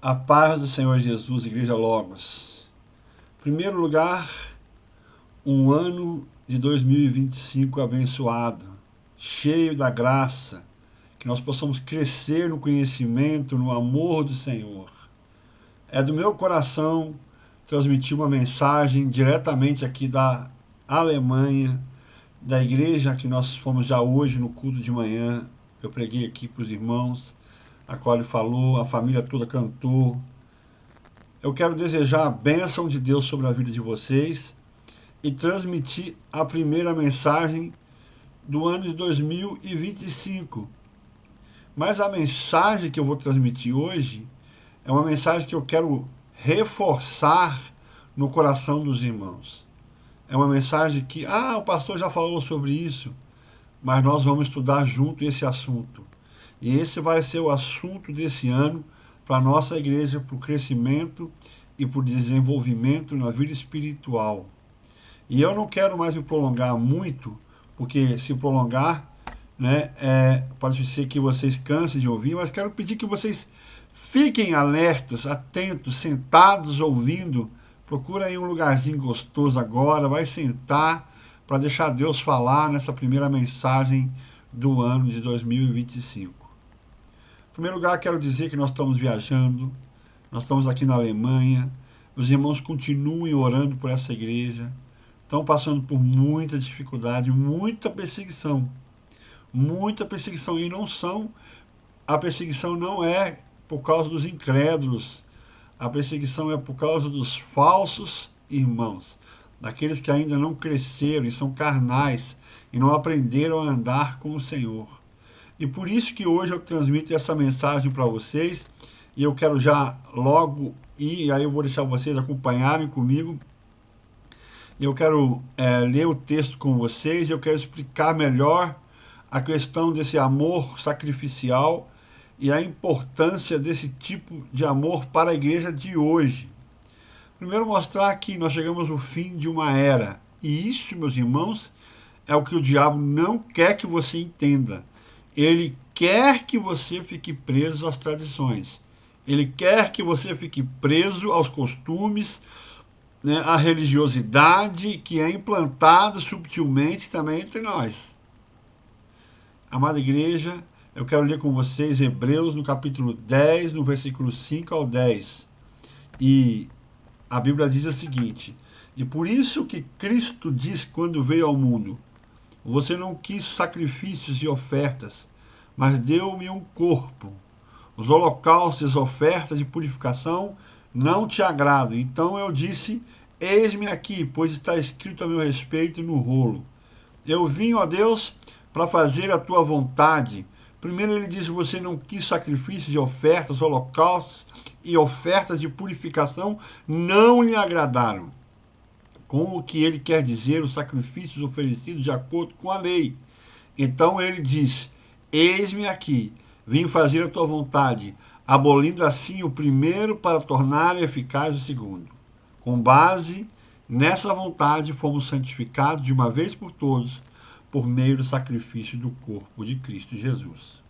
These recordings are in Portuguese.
A paz do Senhor Jesus, Igreja Logos. Em primeiro lugar, um ano de 2025 abençoado, cheio da graça, que nós possamos crescer no conhecimento, no amor do Senhor. É do meu coração transmitir uma mensagem diretamente aqui da Alemanha, da igreja que nós fomos já hoje no culto de manhã. Eu preguei aqui para os irmãos, a qual ele falou, a família toda cantou. Eu quero desejar a bênção de Deus sobre a vida de vocês e transmitir a primeira mensagem do ano de 2025. Mas a mensagem que eu vou transmitir hoje é uma mensagem que eu quero reforçar no coração dos irmãos. É uma mensagem que, o pastor já falou sobre isso, mas nós vamos estudar junto esse assunto. E esse vai ser o assunto desse ano para a nossa igreja, para o crescimento e para o desenvolvimento na vida espiritual. E eu não quero mais me prolongar muito, porque se prolongar, pode ser que vocês cansem de ouvir, mas quero pedir que vocês fiquem alertas, atentos, sentados, ouvindo. Procura aí um lugarzinho gostoso agora, vai sentar para deixar Deus falar nessa primeira mensagem do ano de 2025. Em primeiro lugar, quero dizer que nós estamos viajando, nós estamos aqui na Alemanha, os irmãos continuem orando por essa igreja, estão passando por muita dificuldade, muita perseguição, e a perseguição não é por causa dos incrédulos, a perseguição é por causa dos falsos irmãos, daqueles que ainda não cresceram e são carnais e não aprenderam a andar com o Senhor. E por isso que hoje eu transmito essa mensagem para vocês, e eu quero já logo ir, aí eu vou deixar vocês acompanharem comigo. Eu quero ler o texto com vocês, eu quero explicar melhor a questão desse amor sacrificial e a importância desse tipo de amor para a igreja de hoje. Primeiro, mostrar que nós chegamos ao fim de uma era, e isso, meus irmãos, é o que o diabo não quer que você entenda. Ele quer que você fique preso às tradições. Ele quer que você fique preso aos costumes, à religiosidade que é implantada subtilmente também entre nós. Amada igreja, eu quero ler com vocês Hebreus no capítulo 10, no versículo 5 ao 10. E a Bíblia diz o seguinte: e por isso que Cristo diz quando veio ao mundo: você não quis sacrifícios e ofertas, mas deu-me um corpo. Os holocaustos e as ofertas de purificação não te agradam. Então eu disse: eis-me aqui, pois está escrito a meu respeito no rolo. Eu vim, ó Deus, para fazer a tua vontade. Primeiro ele diz: você não quis sacrifícios e ofertas, holocaustos e ofertas de purificação não lhe agradaram. Com o que ele quer dizer, os sacrifícios oferecidos de acordo com a lei. Então ele diz: eis-me aqui, vim fazer a tua vontade, abolindo assim o primeiro para tornar eficaz o segundo. Com base nessa vontade fomos santificados de uma vez por todos, por meio do sacrifício do corpo de Cristo Jesus.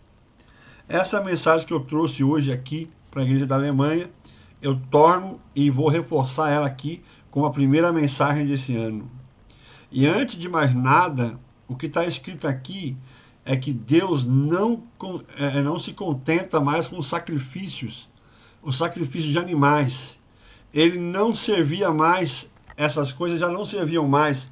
Essa é a mensagem que eu trouxe hoje aqui para a igreja da Alemanha. Eu torno e vou reforçar ela aqui como a primeira mensagem desse ano. E antes de mais nada, o que está escrito aqui é que Deus não se contenta mais com os sacrifícios de animais. Ele não servia mais, essas coisas já não serviam mais.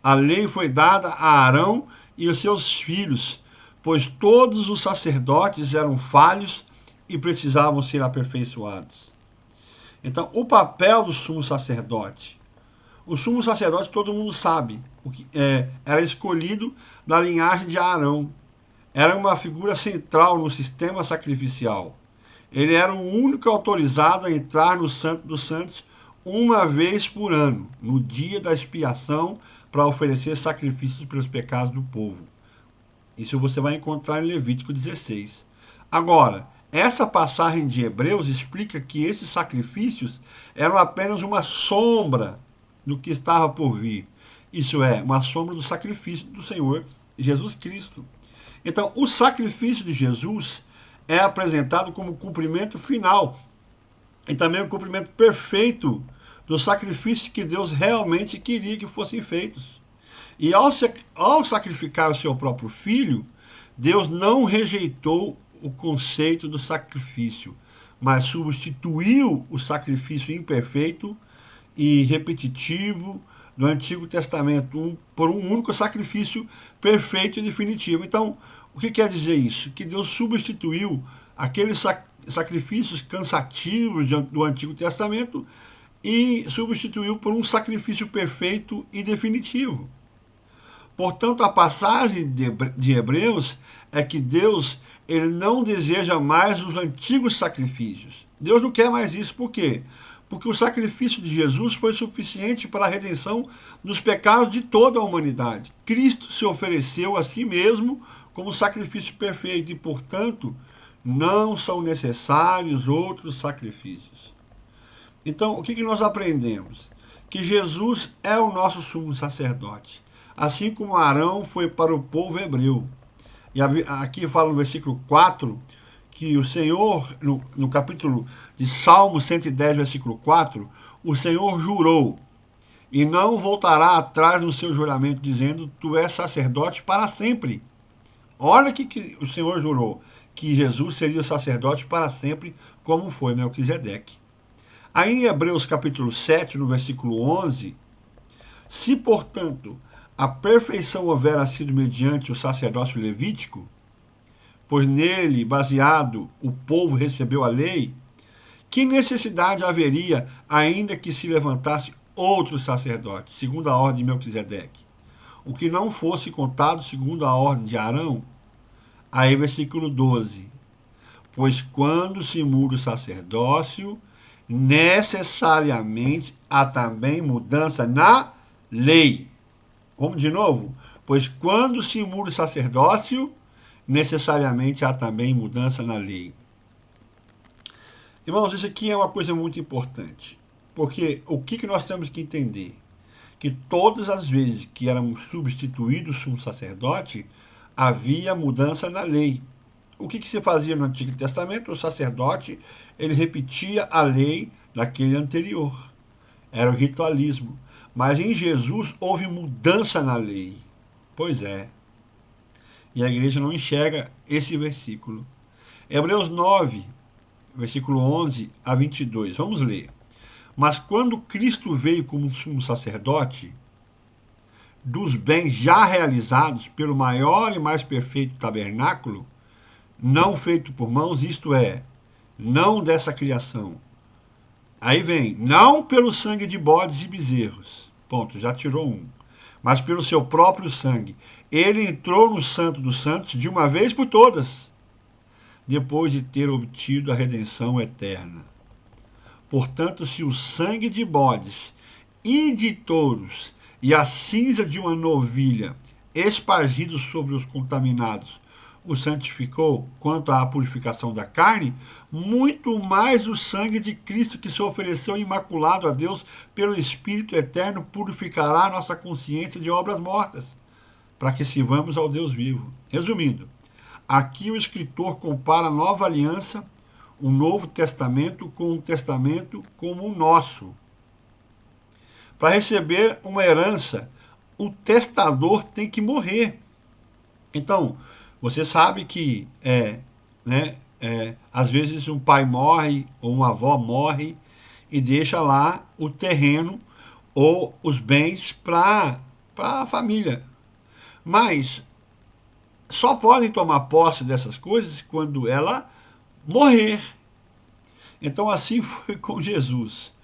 A lei foi dada a Arão e os seus filhos, pois todos os sacerdotes eram falhos e precisavam ser aperfeiçoados. Então, o papel do sumo sacerdote. O sumo sacerdote, todo mundo sabe, era escolhido da linhagem de Arão. Era uma figura central no sistema sacrificial. Ele era o único autorizado a entrar no Santo dos Santos uma vez por ano, no dia da expiação, para oferecer sacrifícios pelos pecados do povo. Isso você vai encontrar em Levítico 16. Agora, essa passagem de Hebreus explica que esses sacrifícios eram apenas uma sombra do que estava por vir. Isso é, uma sombra do sacrifício do Senhor Jesus Cristo. Então, o sacrifício de Jesus é apresentado como cumprimento final e também o cumprimento perfeito dos sacrifícios que Deus realmente queria que fossem feitos. E ao sacrificar o seu próprio filho, Deus não rejeitou o conceito do sacrifício, mas substituiu o sacrifício imperfeito e repetitivo do Antigo Testamento por um único sacrifício perfeito e definitivo. Então, o que quer dizer isso? Que Deus substituiu aqueles sacrifícios cansativos do Antigo Testamento e substituiu por um sacrifício perfeito e definitivo. Portanto, a passagem de Hebreus é que Deus ele não deseja mais os antigos sacrifícios. Deus não quer mais isso. Por quê? Porque o sacrifício de Jesus foi suficiente para a redenção dos pecados de toda a humanidade. Cristo se ofereceu a si mesmo como sacrifício perfeito e, portanto, não são necessários outros sacrifícios. Então, o que nós aprendemos? Que Jesus é o nosso sumo sacerdote, assim como Arão foi para o povo hebreu. E aqui fala no versículo 4, que o Senhor, no capítulo de Salmo 110, versículo 4, o Senhor jurou, e não voltará atrás no seu juramento, dizendo, tu és sacerdote para sempre. Olha que o Senhor jurou, que Jesus seria o sacerdote para sempre, como foi Melquisedeque. Aí em Hebreus capítulo 7, no versículo 11, se, portanto, a perfeição houvera sido mediante o sacerdócio levítico, pois nele, baseado, o povo recebeu a lei, que necessidade haveria ainda que se levantasse outro sacerdote, segundo a ordem de Melquisedeque, o que não fosse contado segundo a ordem de Arão? Aí versículo 12, pois quando se muda o sacerdócio, necessariamente há também mudança na lei. Vamos de novo? Pois quando se muda o sacerdócio, necessariamente há também mudança na lei. Irmãos, isso aqui é uma coisa muito importante. Porque o que nós temos que entender? Que todas as vezes que éramos substituídos o sumo sacerdote, havia mudança na lei. O que se fazia no Antigo Testamento? O sacerdote ele repetia a lei daquele anterior. Era o ritualismo. Mas em Jesus houve mudança na lei. Pois é. E a igreja não enxerga esse versículo. Hebreus 9, versículo 11 a 22. Vamos ler. Mas quando Cristo veio como sumo sacerdote, dos bens já realizados pelo maior e mais perfeito tabernáculo, não feito por mãos, isto é, não dessa criação. Aí vem, não pelo sangue de bodes e bezerros. Ponto, já tirou um. Mas pelo seu próprio sangue. Ele entrou no Santo dos Santos de uma vez por todas, depois de ter obtido a redenção eterna. Portanto, se o sangue de bodes e de touros e a cinza de uma novilha espargidos sobre os contaminados o santificou quanto à purificação da carne, muito mais o sangue de Cristo que se ofereceu imaculado a Deus pelo Espírito eterno purificará a nossa consciência de obras mortas, para que sirvamos ao Deus vivo. Resumindo, aqui o escritor compara a nova aliança, o Novo Testamento, com um testamento como o nosso. Para receber uma herança, o testador tem que morrer. Então, você sabe que às vezes um pai morre ou uma avó morre e deixa lá o terreno ou os bens para a família. Mas só podem tomar posse dessas coisas quando ela morrer. Então assim foi com Jesus.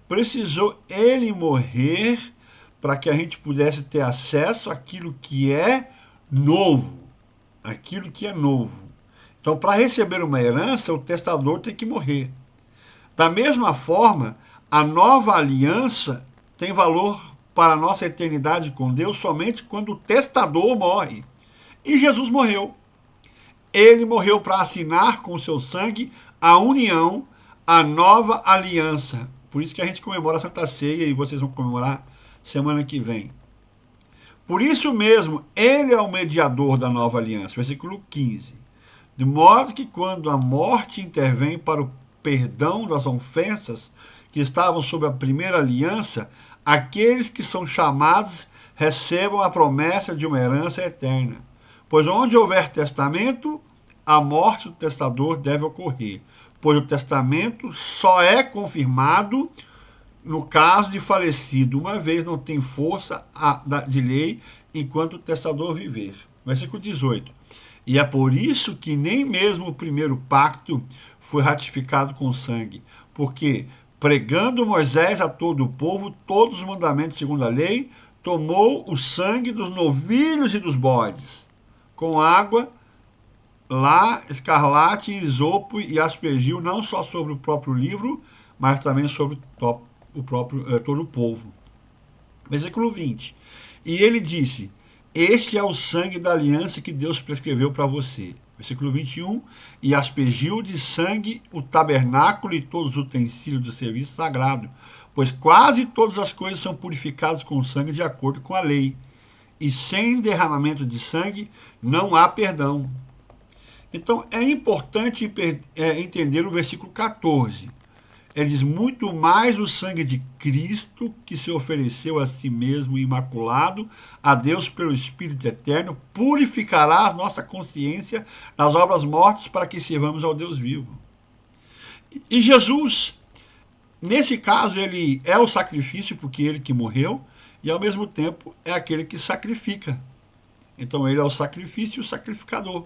Precisou ele morrer para que a gente pudesse ter acesso àquilo que é novo. Aquilo que é novo. Então, para receber uma herança, o testador tem que morrer. Da mesma forma, a nova aliança tem valor para a nossa eternidade com Deus somente quando o testador morre. E Jesus morreu. Ele morreu para assinar com o seu sangue a união, a nova aliança. Por isso que a gente comemora a Santa Ceia e vocês vão comemorar semana que vem. Por isso mesmo, ele é o mediador da nova aliança. Versículo 15. De modo que quando a morte intervém para o perdão das ofensas que estavam sob a primeira aliança, aqueles que são chamados recebam a promessa de uma herança eterna. Pois onde houver testamento, a morte do testador deve ocorrer, pois o testamento só é confirmado no caso de falecido, uma vez não tem força de lei enquanto o testador viver. Versículo 18. E é por isso que nem mesmo o primeiro pacto foi ratificado com sangue, porque, pregando Moisés a todo o povo todos os mandamentos segundo a lei, tomou o sangue dos novilhos e dos bodes, com água, lá, escarlate e isopo, e aspergiu não só sobre o próprio livro, mas também sobre todo o povo. Versículo 20. E ele disse: este é o sangue da aliança que Deus prescreveu para você. Versículo 21. E aspergiu de sangue o tabernáculo e todos os utensílios do serviço sagrado, pois quase todas as coisas são purificadas com sangue de acordo com a lei. E sem derramamento de sangue não há perdão. Então é importante entender o versículo 14. Ele diz: muito mais o sangue de Cristo, que se ofereceu a si mesmo imaculado a Deus pelo Espírito eterno, purificará a nossa consciência das obras mortas para que sirvamos ao Deus vivo. E Jesus, nesse caso, ele é o sacrifício, porque ele que morreu, e ao mesmo tempo é aquele que sacrifica. Então ele é o sacrifício e o sacrificador.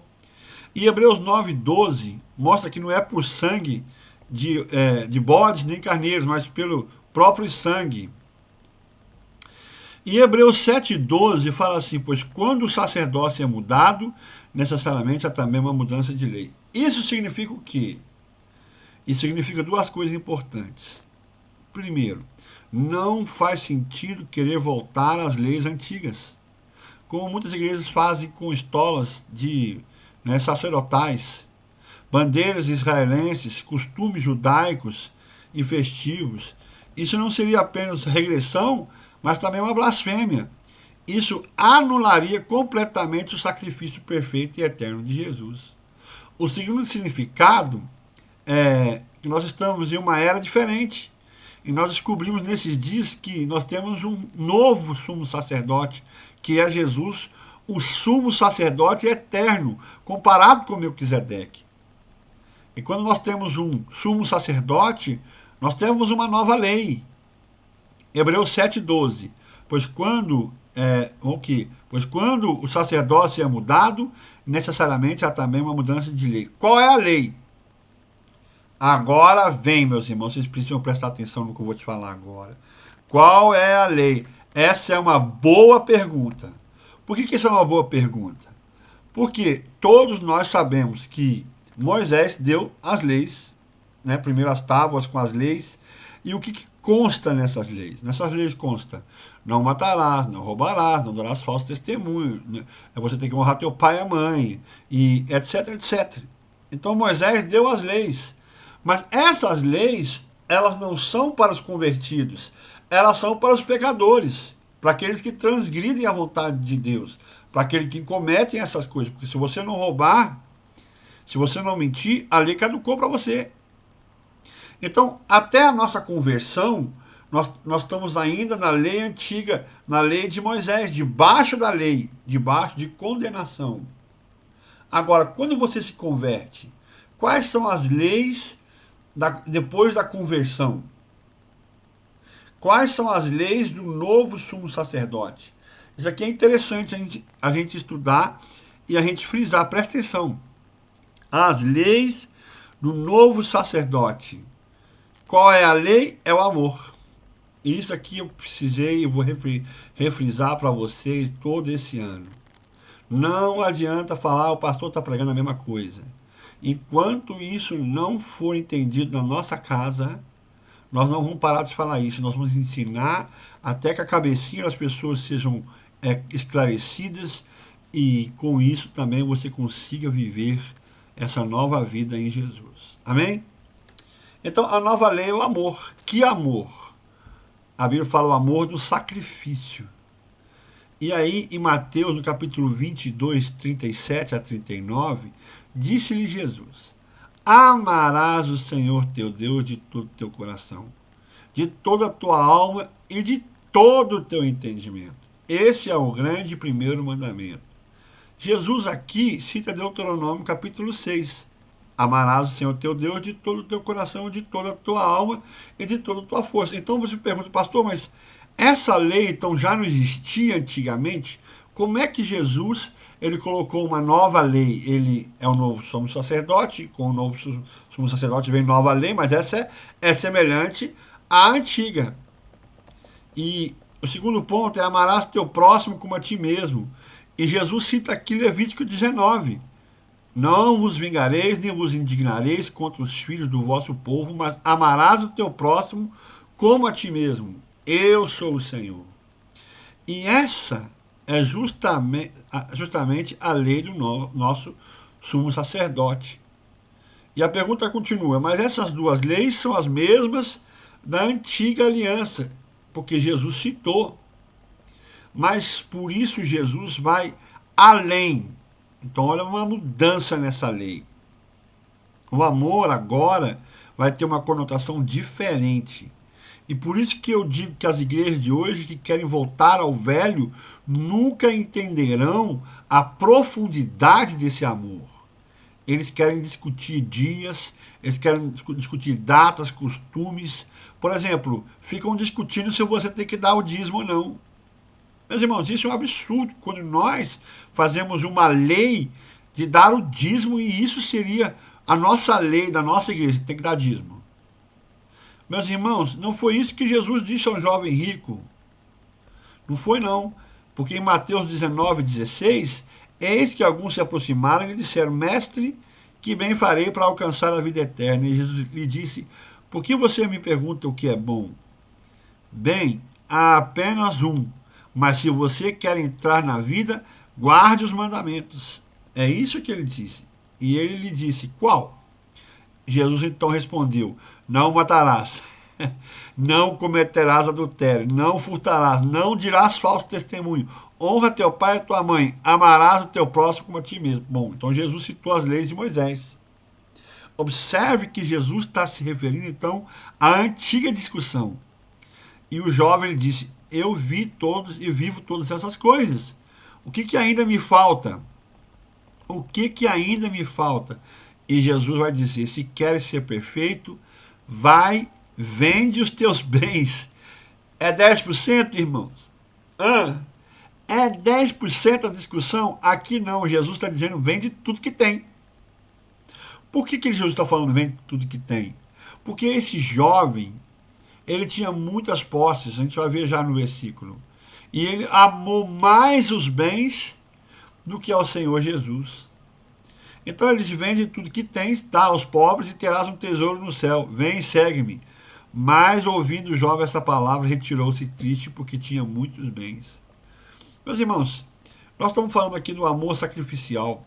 E Hebreus 9:12 mostra que não é por sangue de bodes nem carneiros, mas pelo próprio sangue. E Hebreus 7:12 fala assim: pois quando o sacerdócio é mudado, necessariamente há também uma mudança de lei. Isso significa o quê? Isso significa duas coisas importantes. Primeiro, não faz sentido querer voltar às leis antigas, como muitas igrejas fazem com estolas sacerdotais, bandeiras israelenses, costumes judaicos e festivos. Isso não seria apenas regressão, mas também uma blasfêmia. Isso anularia completamente o sacrifício perfeito e eterno de Jesus. O segundo significado é que nós estamos em uma era diferente. E nós descobrimos nesses dias que nós temos um novo sumo sacerdote, que é Jesus, o sumo sacerdote eterno, comparado com Melquisedeque. E quando nós temos um sumo sacerdote, nós temos uma nova lei. Hebreus 7:12. Pois quando o sacerdócio é mudado, necessariamente há também uma mudança de lei. Qual é a lei? Agora vem, meus irmãos, vocês precisam prestar atenção no que eu vou te falar agora. Qual é a lei? Essa é uma boa pergunta. Por que isso é uma boa pergunta? Porque todos nós sabemos que Moisés deu as leis, né? Primeiro as tábuas com as leis. E o que consta nessas leis? Nessas leis consta: não matarás, não roubarás, não darás falso testemunho, né? Você tem que honrar teu pai e a mãe, e etc, etc. Então Moisés deu as leis. Mas essas leis, elas não são para os convertidos, elas são para os pecadores, para aqueles que transgridem a vontade de Deus, para aqueles que cometem essas coisas. Porque se você não roubar, se você não mentir, a lei caducou para você. Então, até a nossa conversão, nós estamos ainda na lei antiga, na lei de Moisés, debaixo da lei, debaixo de condenação. Agora, quando você se converte, quais são as leis depois da conversão? Quais são as leis do novo sumo sacerdote? Isso aqui é interessante a gente estudar e a gente frisar. Presta atenção. As leis do novo sacerdote. Qual é a lei? É o amor. E isso aqui eu precisei e vou refrisar para vocês todo esse ano. Não adianta falar, o pastor está pregando a mesma coisa. Enquanto isso não for entendido na nossa casa, nós não vamos parar de falar isso. Nós vamos ensinar até que a cabecinha das pessoas sejam esclarecidas e com isso também você consiga viver essa nova vida em Jesus. Amém? Então, a nova lei é o amor. Que amor? A Bíblia fala o amor do sacrifício. E aí, em Mateus, no capítulo 22, 37 a 39, disse-lhe Jesus: Amarás o Senhor teu Deus de todo o teu coração, de toda a tua alma e de todo o teu entendimento. Esse é o grande primeiro mandamento. Jesus aqui cita Deuteronômio capítulo 6. Amarás o Senhor teu Deus de todo o teu coração, de toda a tua alma e de toda a tua força. Então você pergunta, pastor, mas essa lei então já não existia antigamente? Como é que Jesus ele colocou uma nova lei? Ele é o novo sumo sacerdote, com o novo sumo sacerdote vem nova lei, mas essa é semelhante à antiga. E o segundo ponto é amarás teu próximo como a ti mesmo. E Jesus cita aqui Levítico 19. Não vos vingareis, nem vos indignareis contra os filhos do vosso povo, mas amarás o teu próximo como a ti mesmo. Eu sou o Senhor. E essa é justamente a lei do nosso sumo sacerdote. E a pergunta continua, mas essas duas leis são as mesmas da antiga aliança, porque Jesus citou. Mas por isso Jesus vai além. Então, olha uma mudança nessa lei. O amor agora vai ter uma conotação diferente. E por isso que eu digo que as igrejas de hoje que querem voltar ao velho nunca entenderão a profundidade desse amor. Eles querem discutir dias, eles querem discutir datas, costumes. Por exemplo, ficam discutindo se você tem que dar o dízimo ou não. Meus irmãos, isso é um absurdo quando nós fazemos uma lei de dar o dízimo e isso seria a nossa lei da nossa igreja, tem que dar dízimo. Meus irmãos, não foi isso que Jesus disse ao jovem rico. Não foi não, porque em Mateus 19, 16, eis que alguns se aproximaram e lhe disseram, mestre, que bem farei para alcançar a vida eterna? E Jesus lhe disse, por que você me pergunta o que é bom? Bem, há apenas um. Mas se você quer entrar na vida, guarde os mandamentos. É isso que ele disse. E ele lhe disse, qual? Jesus então respondeu, não matarás, não cometerás adultério, não furtarás, não dirás falso testemunho, honra teu pai e tua mãe, amarás o teu próximo como a ti mesmo. Bom, então Jesus citou as leis de Moisés. Observe que Jesus está se referindo então à antiga discussão. E o jovem lhe disse, eu vi todos e vivo todas essas coisas. O que ainda me falta? O que ainda me falta? E Jesus vai dizer, se queres ser perfeito, vai, vende os teus bens. É 10%, irmãos? É 10% a discussão? Aqui não, Jesus está dizendo, vende tudo que tem. Por que Jesus está falando, vende tudo que tem? Porque esse jovem, ele tinha muitas posses, a gente vai ver já no versículo. E ele amou mais os bens do que ao Senhor Jesus. Então ele diz, vende tudo que tens, dá aos pobres e terás um tesouro no céu. Vem e segue-me. Mas ouvindo o jovem essa palavra, retirou-se triste porque tinha muitos bens. Meus irmãos, nós estamos falando aqui do amor sacrificial.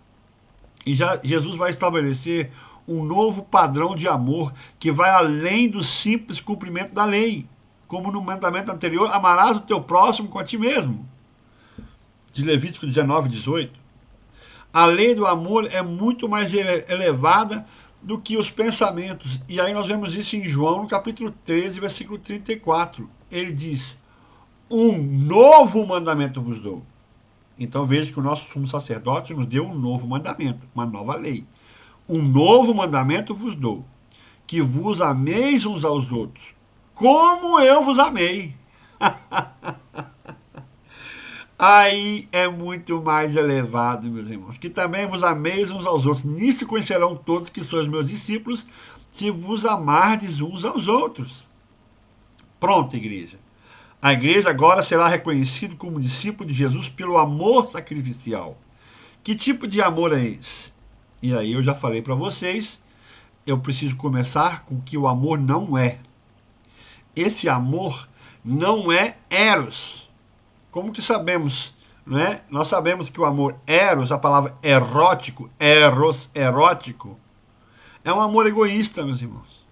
E já Jesus vai estabelecer um novo padrão de amor que vai além do simples cumprimento da lei. Como no mandamento anterior, amarás o teu próximo com a ti mesmo. De Levítico 19, 18. A lei do amor é muito mais elevada do que os pensamentos. E aí nós vemos isso em João, no capítulo 13, versículo 34. Ele diz, um novo mandamento vos dou. Então veja que o nosso sumo sacerdote nos deu um novo mandamento, uma nova lei. Um novo mandamento vos dou, que vos ameis uns aos outros, como eu vos amei. Aí é muito mais elevado, meus irmãos, que também vos ameis uns aos outros. Nisto conhecerão todos que sois meus discípulos, se vos amardes uns aos outros. Pronto, igreja. A igreja agora será reconhecida como discípulo de Jesus pelo amor sacrificial. Que tipo de amor é esse? E aí eu já falei para vocês, eu preciso começar com que o amor não é. Esse amor não é eros. Como que sabemos? Não é? Nós sabemos que o amor eros, a palavra erótico, eros, erótico, é um amor egoísta, meus irmãos.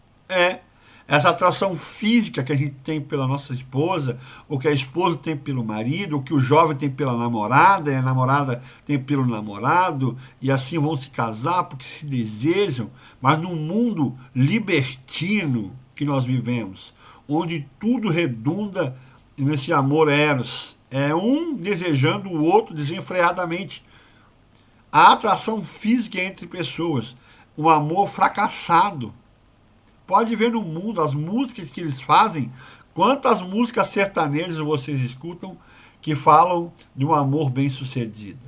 Essa atração física que a gente tem pela nossa esposa, ou que a esposa tem pelo marido, ou que o jovem tem pela namorada, e a namorada tem pelo namorado, e assim vão se casar porque se desejam, mas num mundo libertino que nós vivemos, onde tudo redunda nesse amor eros, é um desejando o outro desenfreadamente. A atração física entre pessoas, um amor fracassado. Pode ver no mundo as músicas que eles fazem, quantas músicas sertanejas vocês escutam que falam de um amor bem-sucedido.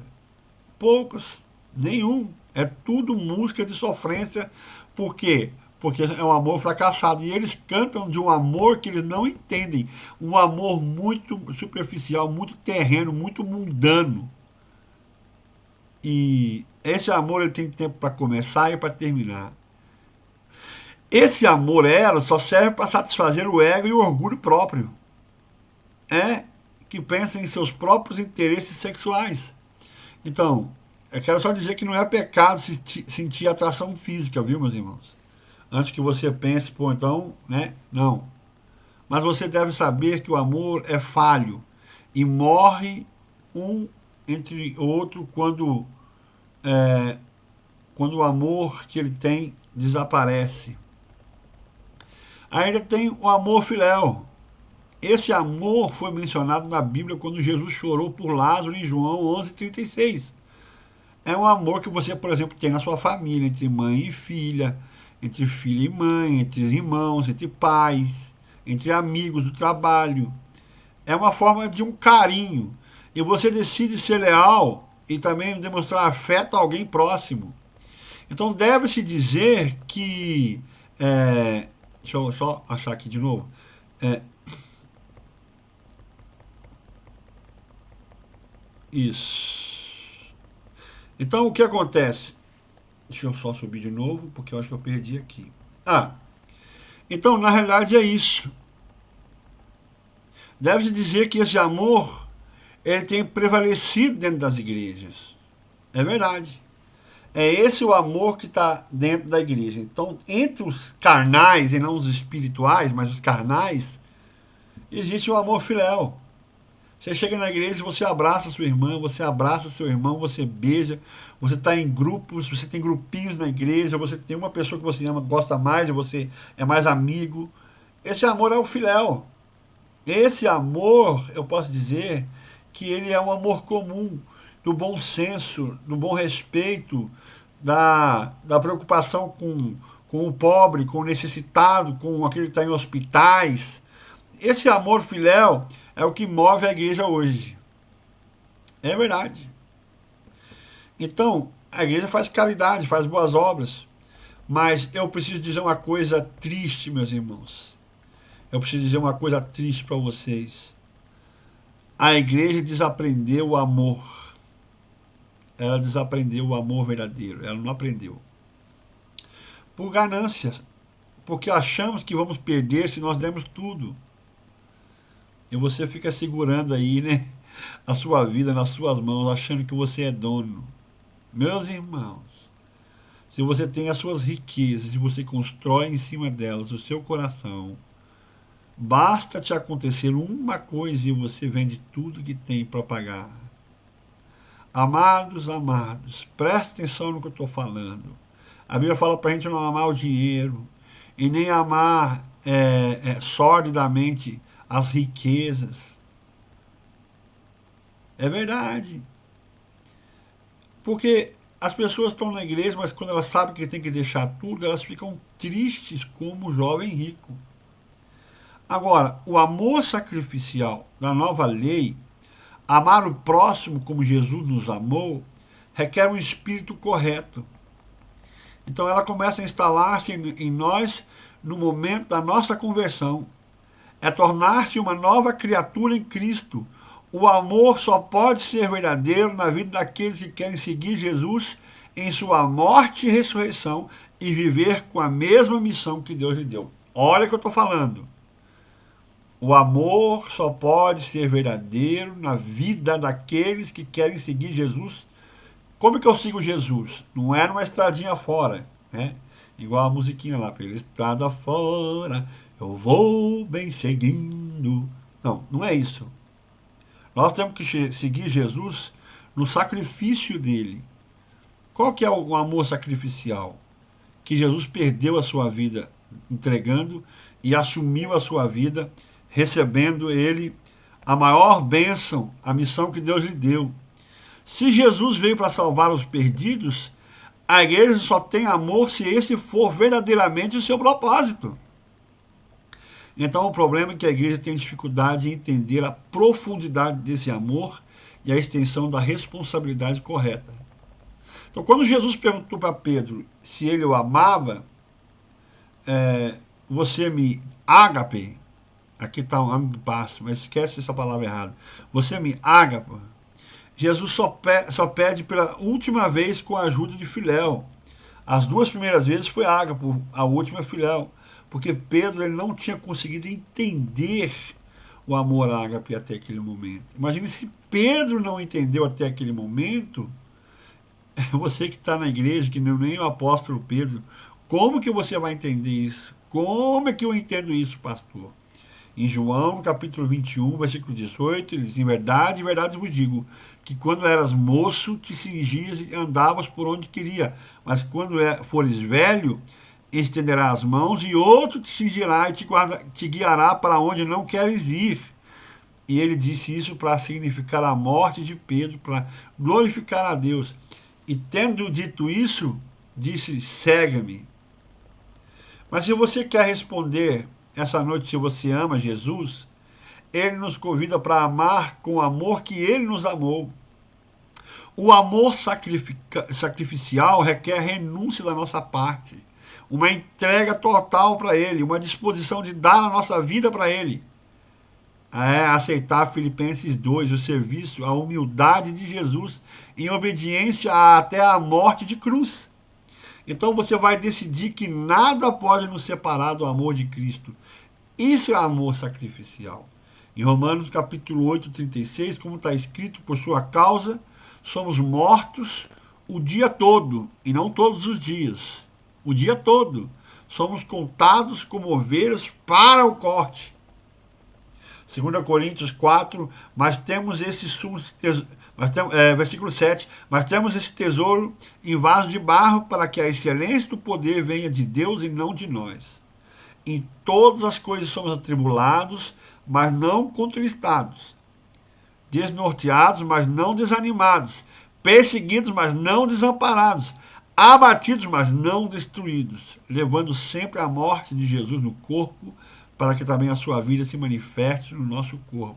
Poucos, nenhum. É tudo música de sofrência. Por quê? Porque é um amor fracassado. E eles cantam de um amor que eles não entendem. Um amor muito superficial, muito terreno, muito mundano. E esse amor ele tem tempo para começar e para terminar. Esse amor eros só serve para satisfazer o ego e o orgulho próprio. É que pensa em seus próprios interesses sexuais. Então, eu quero só dizer que não é pecado sentir atração física, viu, meus irmãos? Antes que você pense, pô, então, né? Não. Mas você deve saber que o amor é falho e morre um entre outro quando o amor que ele tem desaparece. Ainda tem o amor filéu. Esse amor foi mencionado na Bíblia quando Jesus chorou por Lázaro em João 11:36. É um amor que você, por exemplo, tem na sua família, entre mãe e filha, entre filha e mãe, entre irmãos, entre pais, entre amigos do trabalho. É uma forma de um carinho. E você decide ser leal e também demonstrar afeto a alguém próximo. Então deve-se dizer que. Deixa eu só achar aqui de novo. Isso. Então o que acontece? Deixa eu só subir de novo, porque eu acho que eu perdi aqui. Então na realidade é isso. Deve-se dizer que esse amor ele tem prevalecido dentro das igrejas. É verdade. É esse o amor que está dentro da igreja. Então, entre os carnais, e não os espirituais, mas os carnais, existe o amor filéu. Você chega na igreja, você abraça sua irmã, você abraça seu irmão, você beija, você está em grupos, você tem grupinhos na igreja, você tem uma pessoa que você ama, gosta mais, e você é mais amigo. Esse amor é o filéu. Esse amor, eu posso dizer que ele é um amor comum, do bom senso, do bom respeito, da preocupação com o pobre, com o necessitado, com aquele que está em hospitais. Esse amor filéu é o que move a igreja hoje. É verdade. Então, a igreja faz caridade, faz boas obras. Mas eu preciso dizer uma coisa triste, meus irmãos. Eu preciso dizer uma coisa triste para vocês. A igreja desaprendeu o amor. Ela desaprendeu o amor verdadeiro. Ela não aprendeu. Por ganância. Porque achamos que vamos perder se nós demos tudo. E você fica segurando aí, né? A sua vida nas suas mãos, achando que você é dono. Meus irmãos, se você tem as suas riquezas e você constrói em cima delas o seu coração, basta te acontecer uma coisa e você vende tudo que tem para pagar. Amados, amados, preste atenção no que eu estou falando. A Bíblia fala para a gente não amar o dinheiro e nem amar sordidamente as riquezas. É verdade. Porque as pessoas estão na igreja, mas quando elas sabem que tem que deixar tudo, elas ficam tristes como o jovem rico. Agora, o amor sacrificial da nova lei, amar o próximo como Jesus nos amou, requer um espírito correto. Então ela começa a instalar-se em nós no momento da nossa conversão. É tornar-se uma nova criatura em Cristo. O amor só pode ser verdadeiro na vida daqueles que querem seguir Jesus em sua morte e ressurreição e viver com a mesma missão que Deus lhe deu. Olha o que eu estou falando. O amor só pode ser verdadeiro na vida daqueles que querem seguir Jesus. Como que eu sigo Jesus? Não é numa estradinha fora, né? Igual a musiquinha lá, pela estrada fora, eu vou bem seguindo. Não, não é isso. Nós temos que seguir Jesus no sacrifício dele. Qual que é o amor sacrificial? Que Jesus perdeu a sua vida entregando e assumiu a sua vida, recebendo ele a maior bênção, a missão que Deus lhe deu. Se Jesus veio para salvar os perdidos, a igreja só tem amor se esse for verdadeiramente o seu propósito. Então o problema é que a igreja tem dificuldade em entender a profundidade desse amor e a extensão da responsabilidade correta. Então quando Jesus perguntou para Pedro se ele o amava, você me ágape, aqui está um âmbito passo, mas esquece essa palavra errada. Você me ágape. Jesus só pede pela última vez com a ajuda de Filéu. As duas primeiras vezes foi ágape, a última é Filéu. Porque Pedro ele não tinha conseguido entender o amor ágape até aquele momento. Imagine se Pedro não entendeu até aquele momento, você que está na igreja, que não nem o apóstolo Pedro, como que você vai entender isso? Como é que eu entendo isso, pastor? Em João, no capítulo 21, versículo 18, ele diz, em verdade vos digo, que quando eras moço, te cingias e andavas por onde queria, mas quando fores velho, estenderá as mãos e outro te cingirá e te guiará para onde não queres ir. E ele disse isso para significar a morte de Pedro, para glorificar a Deus. E tendo dito isso, disse, segue-me. Mas se você quer responder essa noite se você ama Jesus, ele nos convida para amar com o amor que ele nos amou. O amor sacrificial requer renúncia da nossa parte, uma entrega total para ele, uma disposição de dar a nossa vida para ele. Aceitar Filipenses 2, o serviço, a humildade de Jesus, em obediência até a morte de cruz. Então você vai decidir que nada pode nos separar do amor de Cristo. Isso é amor sacrificial. Em Romanos capítulo 8, 36, como está escrito, por sua causa, somos mortos o dia todo, e não todos os dias. O dia todo. Somos contados como ovelhas para o corte. 2 Coríntios 4, mas temos esse versículo 7, mas temos esse tesouro em vaso de barro para que a excelência do poder venha de Deus e não de nós. Em todas as coisas somos atribulados, mas não contristados, desnorteados, mas não desanimados, perseguidos, mas não desamparados, abatidos, mas não destruídos, levando sempre a morte de Jesus no corpo, para que também a sua vida se manifeste no nosso corpo.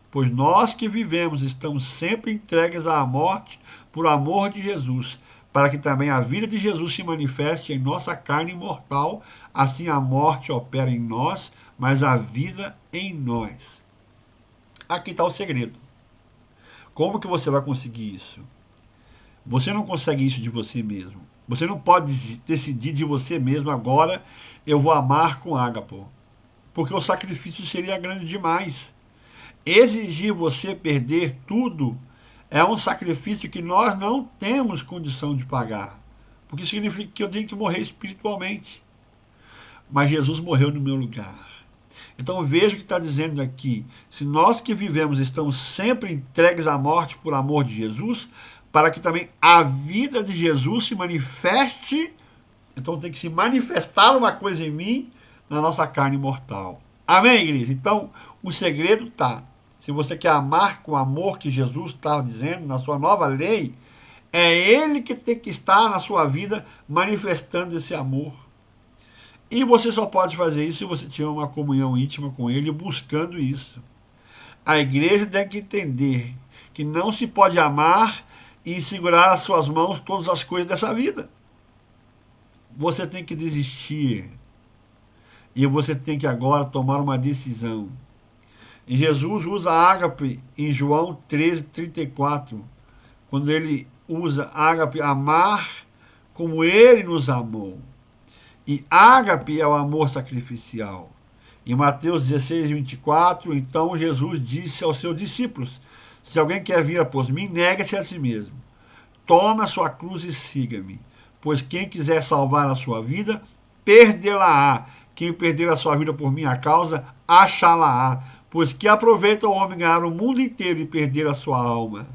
Pois nós que vivemos estamos sempre entregues à morte por amor de Jesus, para que também a vida de Jesus se manifeste em nossa carne mortal, assim a morte opera em nós, mas a vida em nós. Aqui está o segredo. Como que você vai conseguir isso? Você não consegue isso de você mesmo. Você não pode decidir de você mesmo agora, eu vou amar com ágape, porque o sacrifício seria grande demais. Exigir você perder tudo é um sacrifício que nós não temos condição de pagar, porque significa que eu tenho que morrer espiritualmente. Mas Jesus morreu no meu lugar. Então veja o que está dizendo aqui. Se nós que vivemos estamos sempre entregues à morte por amor de Jesus, para que também a vida de Jesus se manifeste, então tem que se manifestar uma coisa em mim, na nossa carne mortal. Amém, igreja? Então, o segredo está, se você quer amar com o amor que Jesus estava dizendo na sua nova lei, é ele que tem que estar na sua vida manifestando esse amor. E você só pode fazer isso se você tiver uma comunhão íntima com ele, buscando isso. A igreja tem que entender que não se pode amar e segurar as suas mãos todas as coisas dessa vida. Você tem que desistir. E você tem que agora tomar uma decisão. E Jesus usa ágape em João 13, 34, quando ele usa ágape, amar como ele nos amou. E ágape é o amor sacrificial. Em Mateus 16, 24, então Jesus disse aos seus discípulos, se alguém quer vir após mim, negue-se a si mesmo. Tome a sua cruz e siga-me. Pois quem quiser salvar a sua vida, perdê-la-á. Quem perder a sua vida por minha causa, achá-la-á. Pois que aproveita o homem ganhar o mundo inteiro e perder a sua alma?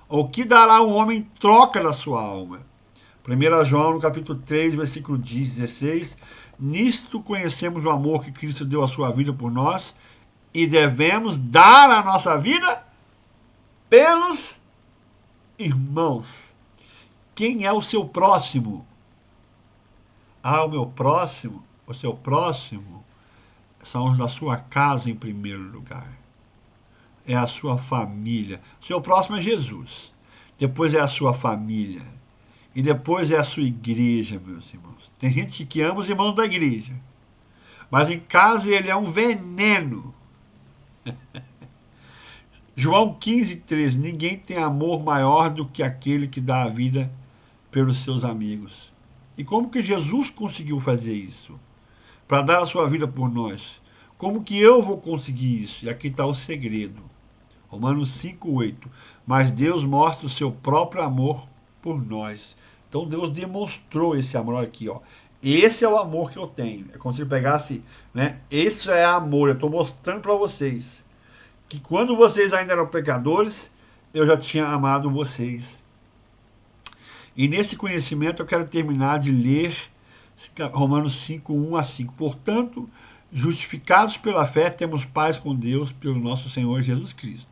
O que dará um homem em troca da sua alma? 1 João, no capítulo 3, versículo 16. Nisto conhecemos o amor que Cristo deu a sua vida por nós e devemos dar a nossa vida pelos irmãos. Quem é o seu próximo? O meu próximo, o seu próximo, são os da sua casa em primeiro lugar. É a sua família. O seu próximo é Jesus. Depois é a sua família. E depois é a sua igreja, meus irmãos. Tem gente que ama os irmãos da igreja. Mas em casa ele é um veneno. João 15,13. Ninguém tem amor maior do que aquele que dá a vida pelos seus amigos. E como que Jesus conseguiu fazer isso? Para dar a sua vida por nós. Como que eu vou conseguir isso? E aqui está o segredo. Romanos 5,8. Mas Deus mostra o seu próprio amor por nós. Então Deus demonstrou esse amor aqui, ó. Esse é o amor que eu tenho. É como se ele pegasse, né? Esse é amor. Eu estou mostrando para vocês que quando vocês ainda eram pecadores, eu já tinha amado vocês. E nesse conhecimento eu quero terminar de ler Romanos 5, 1 a 5. Portanto, justificados pela fé, temos paz com Deus pelo nosso Senhor Jesus Cristo.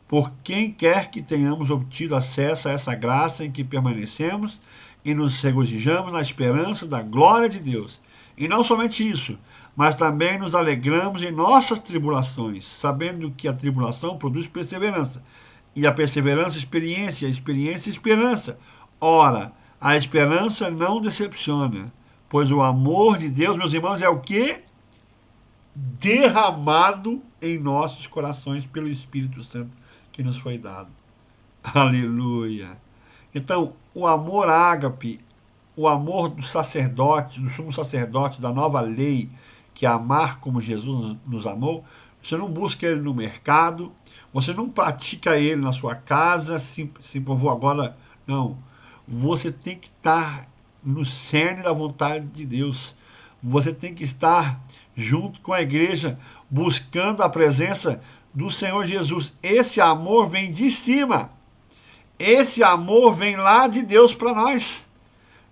Por quem quer que tenhamos obtido acesso a essa graça em que permanecemos e nos regozijamos na esperança da glória de Deus. E não somente isso, mas também nos alegramos em nossas tribulações, sabendo que a tribulação produz perseverança, e a perseverança, experiência, a experiência, esperança. Ora, a esperança não decepciona, pois o amor de Deus, meus irmãos, é o quê? Derramado em nossos corações pelo Espírito Santo que nos foi dado. Aleluia! Então, o amor ágape, o amor do sacerdote, do sumo sacerdote, da nova lei, que é amar como Jesus nos amou, você não busca ele no mercado, você não pratica ele na sua casa, vou agora, não. Você tem que estar no cerne da vontade de Deus. Você tem que estar junto com a igreja, buscando a presença do Senhor Jesus. Esse amor vem de cima. Esse amor vem lá de Deus para nós.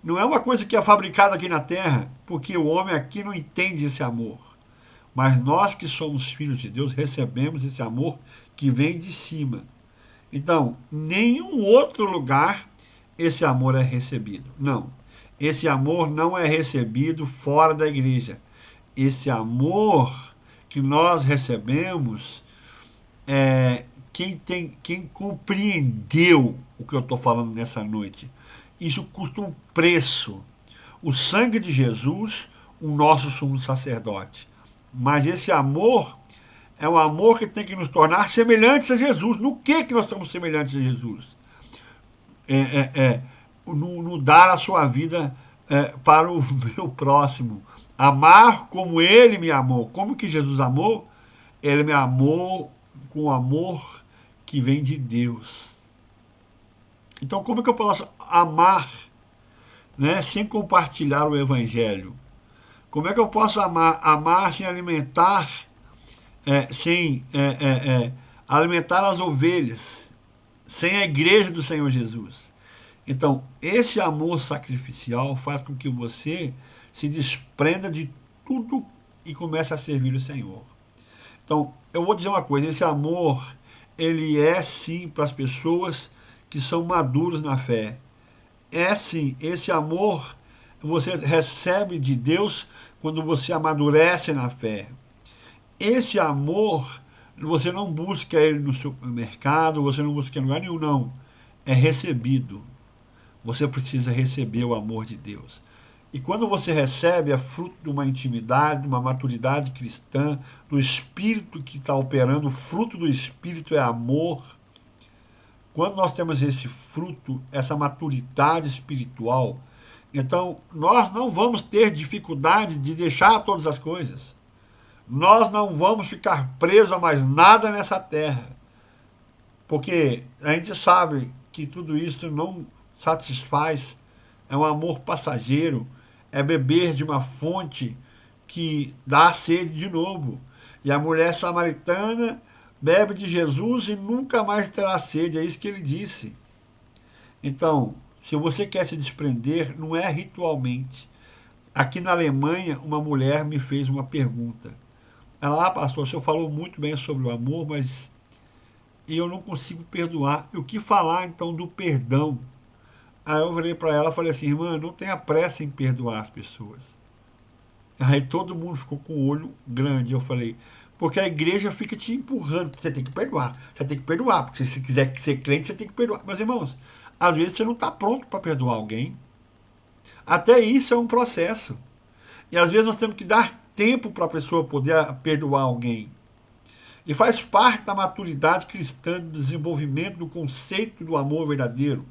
Não é uma coisa que é fabricada aqui na terra, porque o homem aqui não entende esse amor. Mas nós que somos filhos de Deus recebemos esse amor que vem de cima. Então, nenhum outro lugar esse amor é recebido. Não. Esse amor não é recebido fora da igreja. Esse amor que nós recebemos, quem compreendeu o que eu estou falando nessa noite, isso custa um preço. O sangue de Jesus, o nosso sumo sacerdote. Mas esse amor é um amor que tem que nos tornar semelhantes a Jesus. No que nós estamos semelhantes a Jesus? No dar a sua vida para o meu próximo. Amar como ele me amou. Como que Jesus amou? Ele me amou com o amor que vem de Deus. Então, como é que eu posso amar, né, sem compartilhar o evangelho? Como é que eu posso amar sem alimentar, alimentar as ovelhas, sem a igreja do Senhor Jesus? Então, esse amor sacrificial faz com que você se desprenda de tudo e comece a servir o Senhor. Então, eu vou dizer uma coisa, esse amor, ele é sim para as pessoas que são maduros na fé. É sim, esse amor você recebe de Deus quando você amadurece na fé. Esse amor, você não busca ele no supermercado, você não busca em lugar nenhum, não. É recebido. Você precisa receber o amor de Deus. E quando você recebe, é fruto de uma intimidade, de uma maturidade cristã, do Espírito que está operando. O fruto do Espírito é amor. Quando nós temos esse fruto, essa maturidade espiritual, então nós não vamos ter dificuldade de deixar todas as coisas. Nós não vamos ficar presos a mais nada nessa terra. Porque a gente sabe que tudo isso não satisfaz é um amor passageiro, é beber de uma fonte que dá sede de novo. E a mulher samaritana bebe de Jesus e nunca mais terá sede, é isso que ele disse. Então, se você quer se desprender, não é ritualmente. Aqui na Alemanha, uma mulher me fez uma pergunta. Ela, pastor, o senhor falou muito bem sobre o amor, mas eu não consigo perdoar. E o que falar então do perdão? Aí eu virei para ela e falei assim, irmã, não tenha pressa em perdoar as pessoas. Aí todo mundo ficou com o olho grande. Eu falei, porque a igreja fica te empurrando. Você tem que perdoar. Você tem que perdoar. Porque se você quiser ser crente, você tem que perdoar. Meus irmãos, às vezes você não está pronto para perdoar alguém. Até isso é um processo. E às vezes nós temos que dar tempo para a pessoa poder perdoar alguém. E faz parte da maturidade cristã, do desenvolvimento do conceito do amor verdadeiro.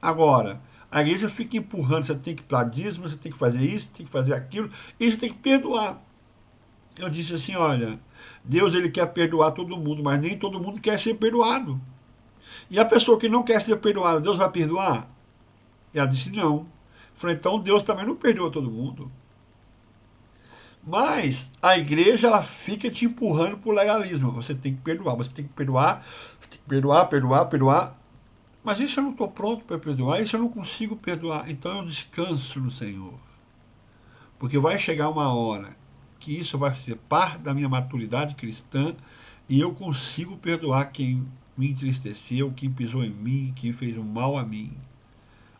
Agora, a igreja fica empurrando, você tem que dar dízimo, você tem que fazer isso, tem que fazer aquilo, e você tem que perdoar. Eu disse assim, olha, Deus ele quer perdoar todo mundo, mas nem todo mundo quer ser perdoado. E a pessoa que não quer ser perdoada, Deus vai perdoar? E ela disse, não. Eu falei, então Deus também não perdoa todo mundo. Mas a igreja ela fica te empurrando para o legalismo. Você tem que perdoar, você tem que perdoar, você tem que perdoar, perdoar, perdoar. Mas isso eu não estou pronto para perdoar, isso eu não consigo perdoar. Então eu descanso no Senhor. Porque vai chegar uma hora que isso vai ser parte da minha maturidade cristã e eu consigo perdoar quem me entristeceu, quem pisou em mim, quem fez um mal a mim.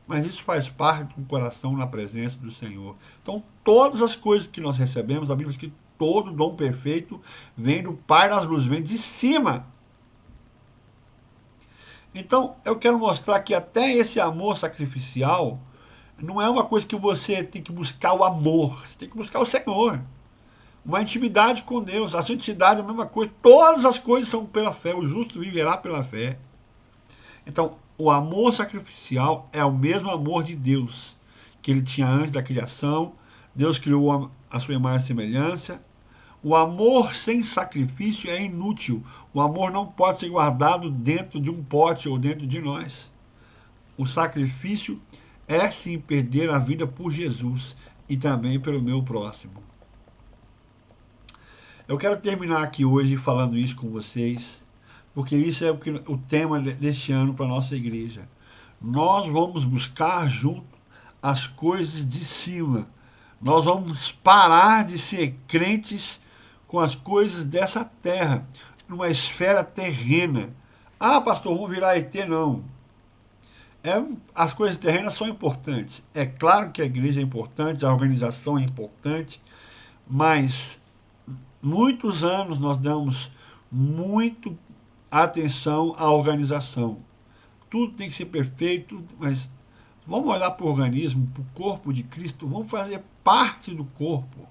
Mas isso faz parte do coração na presença do Senhor. Então, todas as coisas que nós recebemos, a Bíblia diz que todo dom perfeito vem do Pai das luzes, vem de cima. Então, eu quero mostrar que até esse amor sacrificial não é uma coisa que você tem que buscar o amor, você tem que buscar o Senhor. Uma intimidade com Deus. A santidade é a mesma coisa. Todas as coisas são pela fé. O justo viverá pela fé. Então, o amor sacrificial é o mesmo amor de Deus que ele tinha antes da criação. Deus criou a sua imagem e semelhança. O amor sem sacrifício é inútil. O amor não pode ser guardado dentro de um pote ou dentro de nós. O sacrifício é sim perder a vida por Jesus e também pelo meu próximo. Eu quero terminar aqui hoje falando isso com vocês, porque isso é o tema deste ano para a nossa igreja. Nós vamos buscar junto as coisas de cima. Nós vamos parar de ser crentes com as coisas dessa terra, numa esfera terrena. Ah, pastor, vamos virar ET? Não. As coisas terrenas são importantes. É claro que a igreja é importante, a organização é importante, mas muitos anos nós damos muito atenção à organização. Tudo tem que ser perfeito, mas vamos olhar para o organismo, para o corpo de Cristo, vamos fazer parte do corpo.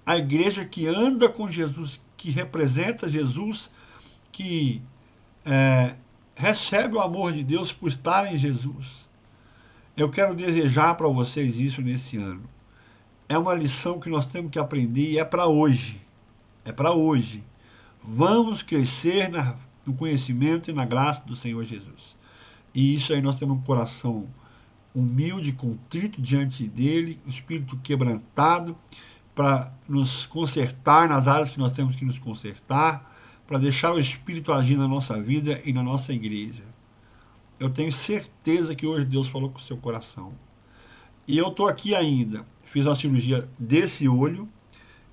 A igreja que anda com Jesus, que representa Jesus, que recebe o amor de Deus por estar em Jesus. Eu quero desejar para vocês isso nesse ano. É uma lição que nós temos que aprender e é para hoje. É para hoje. Vamos crescer no conhecimento e na graça do Senhor Jesus. E isso aí nós temos um coração humilde, contrito diante dele, um espírito quebrantado, para nos consertar nas áreas que nós temos que nos consertar, para deixar o Espírito agir na nossa vida e na nossa igreja. Eu tenho certeza que hoje Deus falou com o seu coração. E eu estou aqui ainda. Fiz uma cirurgia desse olho.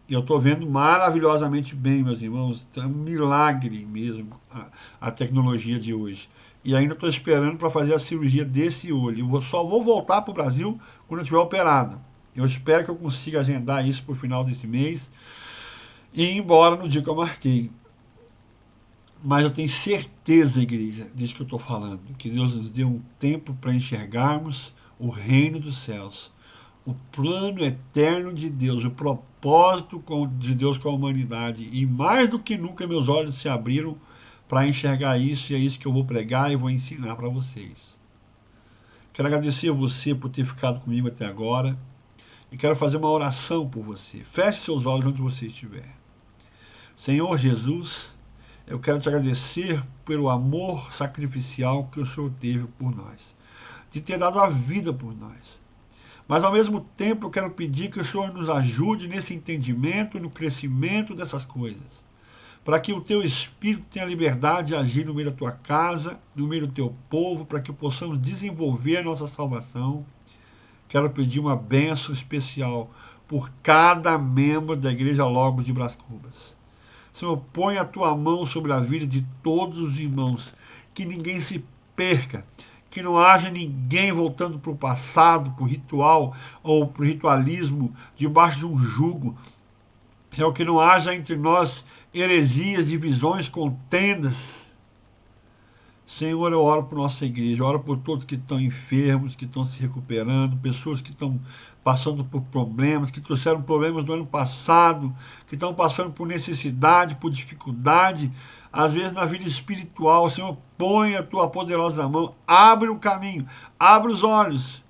E eu estou vendo maravilhosamente bem, meus irmãos. É um milagre mesmo a tecnologia de hoje. E ainda estou esperando para fazer a cirurgia desse olho. Eu só vou voltar para o Brasil quando eu estiver operado. Eu espero que eu consiga agendar isso para o final desse mês e ir embora no dia que eu marquei. Mas eu tenho certeza, igreja, disso que eu estou falando, que Deus nos deu um tempo para enxergarmos o reino dos céus, o plano eterno de Deus, o propósito de Deus com a humanidade. E mais do que nunca meus olhos se abriram para enxergar isso, e é isso que eu vou pregar e vou ensinar para vocês. Quero agradecer a você por ter ficado comigo até agora e quero fazer uma oração por você. Feche seus olhos onde você estiver. Senhor Jesus, eu quero te agradecer pelo amor sacrificial que o Senhor teve por nós. de ter dado a vida por nós. Mas, ao mesmo tempo, eu quero pedir que o Senhor nos ajude nesse entendimento, no crescimento dessas coisas, para que o teu Espírito tenha liberdade de agir no meio da tua casa, no meio do teu povo, para que possamos desenvolver a nossa salvação. Quero pedir uma bênção especial por cada membro da Igreja Logos de Brás Cubas. Senhor, põe a tua mão sobre a vida de todos os irmãos, que ninguém se perca, que não haja ninguém voltando para o passado, para o ritual ou para o ritualismo, debaixo de um jugo. Senhor, que não haja entre nós heresias, divisões, contendas. Senhor, eu oro por nossa igreja, eu oro por todos que estão enfermos, que estão se recuperando, pessoas que estão passando por problemas, que trouxeram problemas do ano passado, que estão passando por necessidade, por dificuldade, às vezes na vida espiritual. Senhor, põe a tua poderosa mão, abre o caminho, abre os olhos,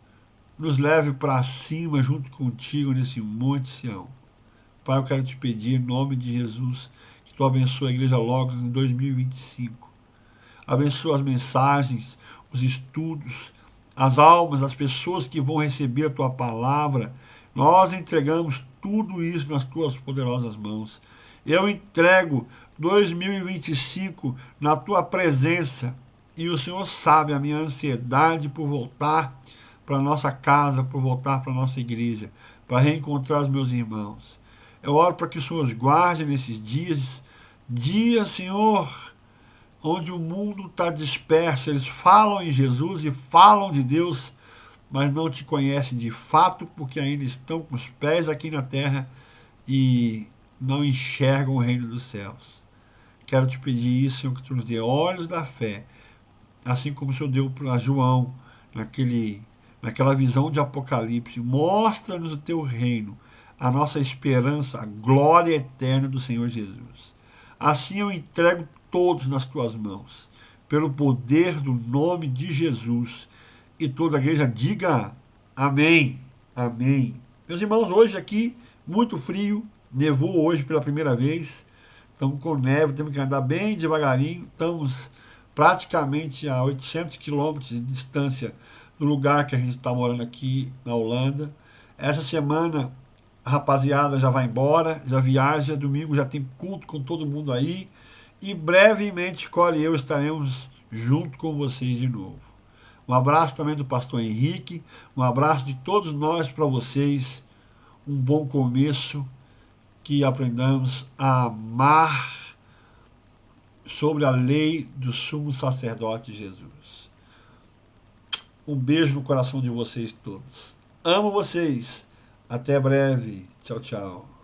nos leve para cima junto contigo nesse monte Sião. Pai, eu quero te pedir, em nome de Jesus, que tu abençoe a Igreja Logos em 2025. Abençoa as mensagens, os estudos, as almas, as pessoas que vão receber a tua palavra. Nós entregamos tudo isso nas tuas poderosas mãos. Eu entrego 2025 na tua presença. E o Senhor sabe a minha ansiedade por voltar para a nossa casa, por voltar para a nossa igreja, para reencontrar os meus irmãos. Eu oro para que o Senhor os guarde nesses dias, Senhor, onde o mundo está disperso. Eles falam em Jesus e falam de Deus, mas não te conhecem de fato, porque ainda estão com os pés aqui na terra e não enxergam o reino dos céus. Quero te pedir isso, Senhor, que tu nos dê olhos da fé, assim como o Senhor deu para João, naquela visão de Apocalipse. Mostra-nos o teu reino, a nossa esperança, a glória eterna do Senhor Jesus. Assim eu entrego todos nas tuas mãos, pelo poder do nome de Jesus. E toda a igreja diga amém, amém. Meus irmãos, hoje aqui, muito frio, nevou hoje pela primeira vez, estamos com neve, temos que andar bem devagarinho, estamos praticamente a 800 quilômetros de distância do lugar que a gente está morando aqui na Holanda. Essa semana a rapaziada já vai embora, já viaja, domingo já tem culto com todo mundo aí, e brevemente Core e eu estaremos junto com vocês de novo. Um abraço também do pastor Henrique, um abraço de todos nós para vocês, um bom começo, que aprendamos a amar sobre a lei do sumo sacerdote Jesus. Um beijo no coração de vocês todos. Amo vocês. Até breve. Tchau, tchau.